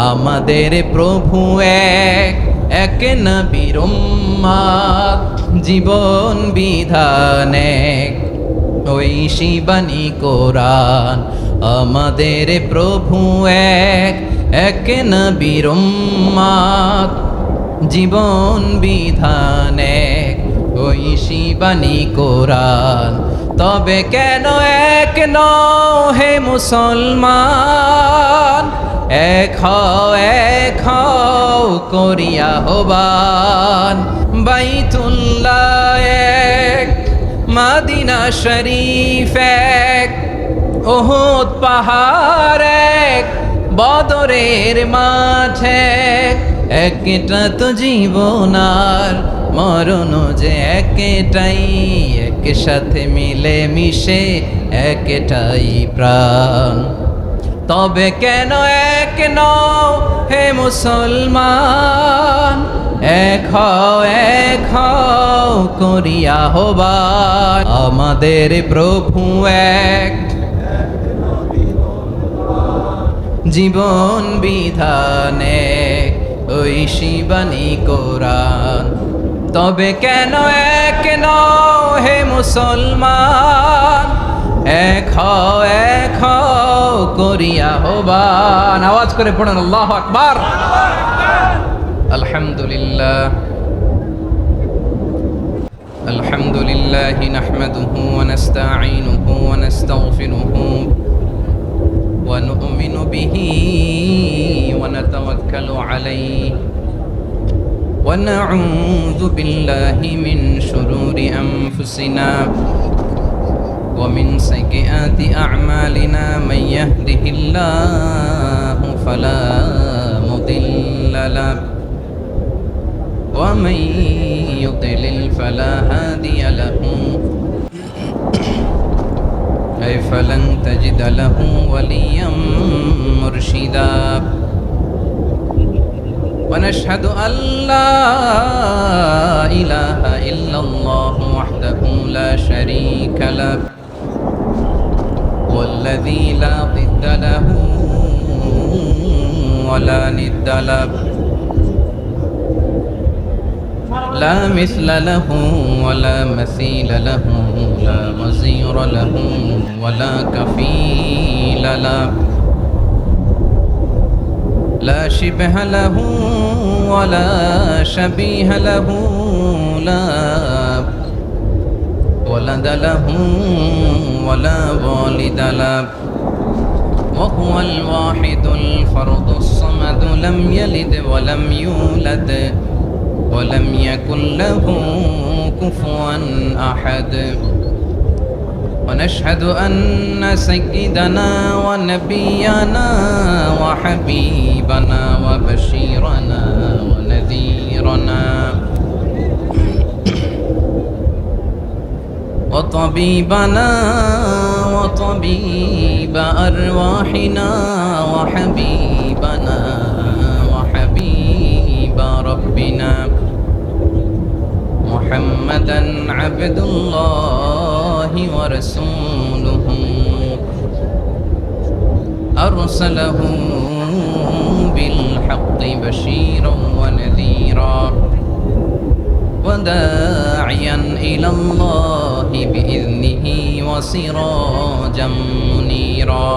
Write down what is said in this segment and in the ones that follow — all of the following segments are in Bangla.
আমাদের প্রভু এক, এক নবীর উম্মত, জীবন বিধান এক, ওই শিবানী কোরআন। আমাদের প্রভু এক, এক নবীর উম্মত, জীবন বিধান এক, ওই শিবানী কোরআন। তবে কেন এক নও হে মুসলমান, এক হও করিয়া হবান। বাইতুল্লাহ এক, মদিনা শরীফ এক, উহুদ পাহাড় এক, বদরের মাঠ এক। একটা তো জীবন আর মরণ যে একটাই, একসাথে মিলে মিশে একটাই প্রাণ। তবে কেন এক নও হে মুসলমান, এক হও করিয়া হবান। আমাদের প্রভু এক, জীবন বিধান এক, ওই শিবানী কোরআন। তবে কেন এক নও হে মুসলমান, এক হও করিয়া হবান। আওয়াজ করে পড়েন আল্লাহু আকবার। আলহামদুলিল্লাহ আলহামদুলিল্লাহ নাহমাদুহু ওয়া নাস্তাঈনুহু ওয়া নাস্তাগফিরুহু ওয়া নু'মিনু বিহি ওয়া নাতাওয়াক্কালু আলাইহি ওয়া নাউযু বিল্লাহি মিন শুরুরি আনফুসিনা ومن سيئات أعمالنا من يهده الله فلا مضل له ومن يضلل فلا هادي له أي فلن تجد له وليا مرشدا ونشهد أن لا إله إلا الله وحده لا شريك له والذي لا ضد له ولا ند له لا مثل له ولا مثيل له لا وزير له ولا كفيل له لا شبه له ولا شبيه له لا ولد له ولا والد له وهو الواحد الفرد الصمد لم يلد ولم يولد ولم يكن له كفوا أحد ونشهد أن سيدنا ونبينا وحبيبنا وبشيرنا ونذيرنا وطبيبنا وطبيب أرواحنا وحبيبنا وحبيب ربنا محمدا عبد الله ورسوله أرسله بالحق بشيرا ونذيرا وداعيا إلى الله بإذنه وسراجا منيرا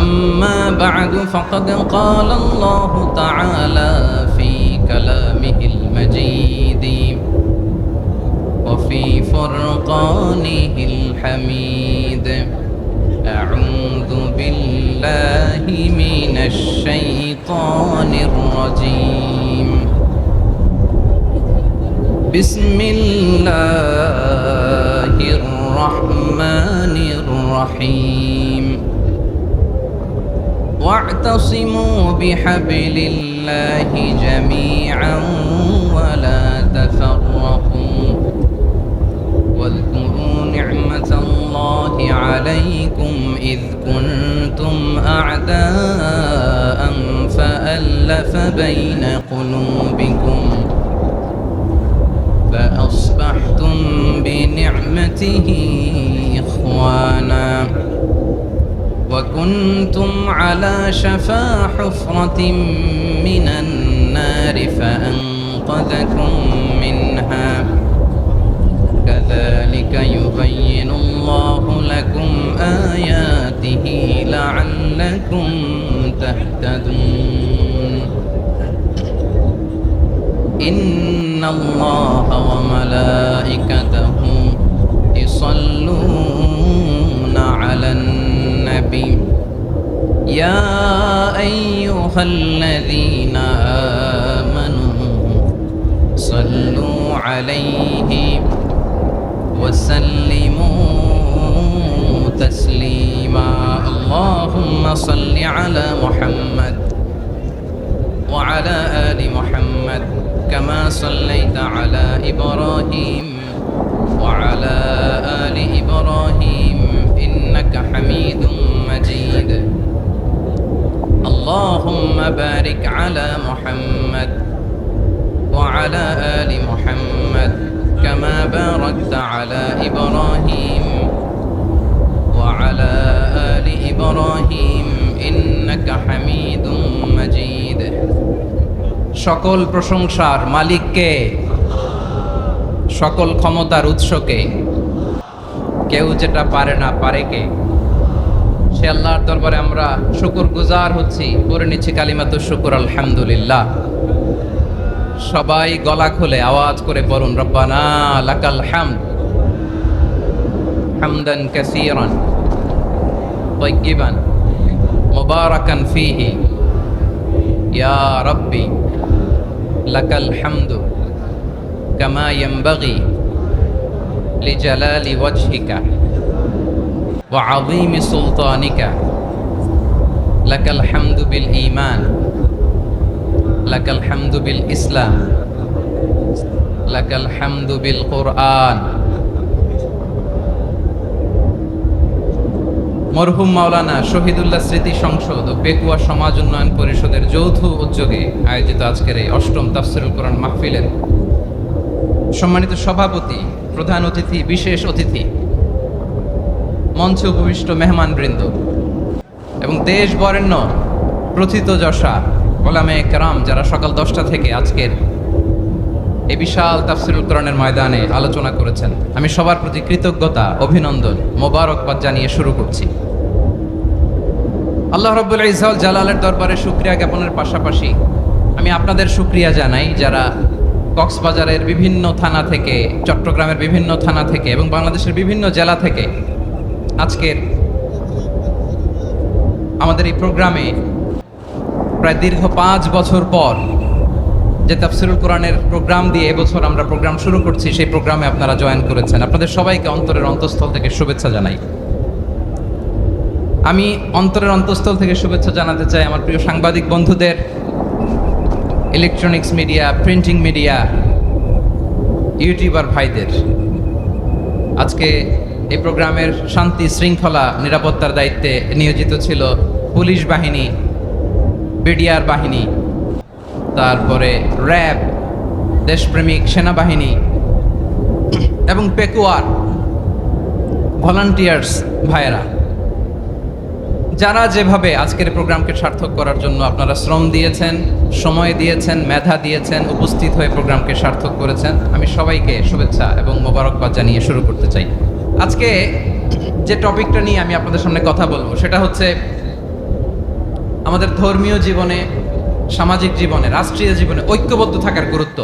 أما بعد فقد قال الله تعالى في كلامه المجيد وفي فرقانه الحميد أعوذ بالله من الشيطان الرجيم بسم الله الرحمن الرحيم واعتصموا بحبل الله جميعا ولا تفرقوا واذكروا نعمة الله عليكم إذ كنتم أعداء فألف بين قلوبكم وكنتم على شفا حفرة من النار فأنقذكم منها كذلك يبين الله لكم آياته لعلكم تهتدون إن الله وملائكته يصلون على النبي يا أيها الذين آمنوا صلوا عليه وسلموا تسليما اللهم صل على محمد وعلى آل محمد كما صليت على إبراهيم وعلى آل إبراهيم إنك حميد مجيد اللهم بارك على محمد وعلى آل محمد كما باركت على إبراهيم وعلى آل إبراهيم إنك حميد مجيد সকল প্রশংসার মালিককে, সকল ক্ষমতার উৎসকে, কেউ যেটা পারে না পারে কে? সে আল্লাহর দরবারে আমরা শুকরগুজার হচ্ছি, করে নিচ্ছি কালিমাতু শুকর আলহামদুলিল্লাহ। সবাই গলা খুলে আওয়াজ করে বলুন রব্বানা লাকাল হামদ হামদান কাসীরান তাইয়িবান মুবারাকান ফীহি ইয়া রাব্বি লাকাল হামদু কামা ইয়ানবাগি লিজালালি ওয়াজহিকা ওয়া আযীমি সুলতানিকা লাকাল হামদু বিল ঈমান লাকাল হামদু বিল ইসলাম লাকাল হামদু বিল কুরআন। মরহুম মাওলানা শহীদুল্লাহ স্মৃতি সংসদ ও পেকুয়া সমাজ উন্নয়ন পরিষদের যৌথ উদ্যোগে আয়োজিত আজকের এই অষ্টম তাফসীরুল কোরআন মাহফিলের সম্মানিত সভাপতি, প্রধান অতিথি, বিশেষ অতিথি, মঞ্চে উপবিষ্ট মেহমানবৃন্দ এবং দেশ বরেণ্য প্রথিতযশা ওলামে কেরাম যারা সকাল 10টা থেকে আজকের এই বিশাল তাফসীরুল কোরআনের ময়দানে আলোচনা করেছেন, আমি সবার প্রতি কৃতজ্ঞতা, অভিনন্দন, মোবারকবাদ জানিয়ে শুরু করছি। আল্লাহ রাব্বুল ইজ্জত জালালের দরবারে শুকরিয়া জ্ঞাপনের পাশাপাশি আমি আপনাদের শুকরিয়া জানাই যারা কক্সবাজারের বিভিন্ন থানা থেকে, চট্টগ্রামের বিভিন্ন থানা থেকে এবং বাংলাদেশের বিভিন্ন জেলা থেকে আজকের আমাদের এই প্রোগ্রামে প্রায় দীর্ঘ 5 বছর পর যে তাফসীরুল কোরআনের প্রোগ্রাম দিয়ে এবছর আমরা প্রোগ্রাম শুরু করছি, সেই প্রোগ্রামে আপনারা জয়েন করেছেন। আপনাদের সবাইকে অন্তরের অন্তঃস্থল থেকে শুভেচ্ছা জানাই। আমি অন্তরের অন্তঃস্থল থেকে শুভেচ্ছা জানাতে চাই আমার প্রিয় সাংবাদিক বন্ধুদের, electronics media, printing media, YouTuber ভাইদের। আজকে এই প্রোগ্রামের শান্তি শৃঙ্খলা নিরাপত্তার দায়িত্বে নিয়োজিত ছিল পুলিশ বাহিনী, বিডিআর বাহিনী, তারপরে র্যাব, দেশপ্রেমিক সেনাবাহিনী এবং পেকুয়ার ভলান্টিয়ার্স ভাইয়েরা, যারা যেভাবে আজকের প্রোগ্রামকে সার্থক করার জন্য আপনারা শ্রম দিয়েছেন, সময় দিয়েছেন, মেধা দিয়েছেন, উপস্থিত হয়ে প্রোগ্রামকে সার্থক করেছেন, আমি সবাইকে শুভেচ্ছা এবং মোবারকবাদ জানিয়ে শুরু করতে চাই। আজকে যে টপিকটা নিয়ে আমি আপনাদের সামনে কথা বলবো সেটা হচ্ছে আমাদের ধর্মীয় জীবনে, সামাজিক জীবনে, রাষ্ট্রীয় জীবনে ঐক্যবদ্ধ থাকার গুরুত্ব।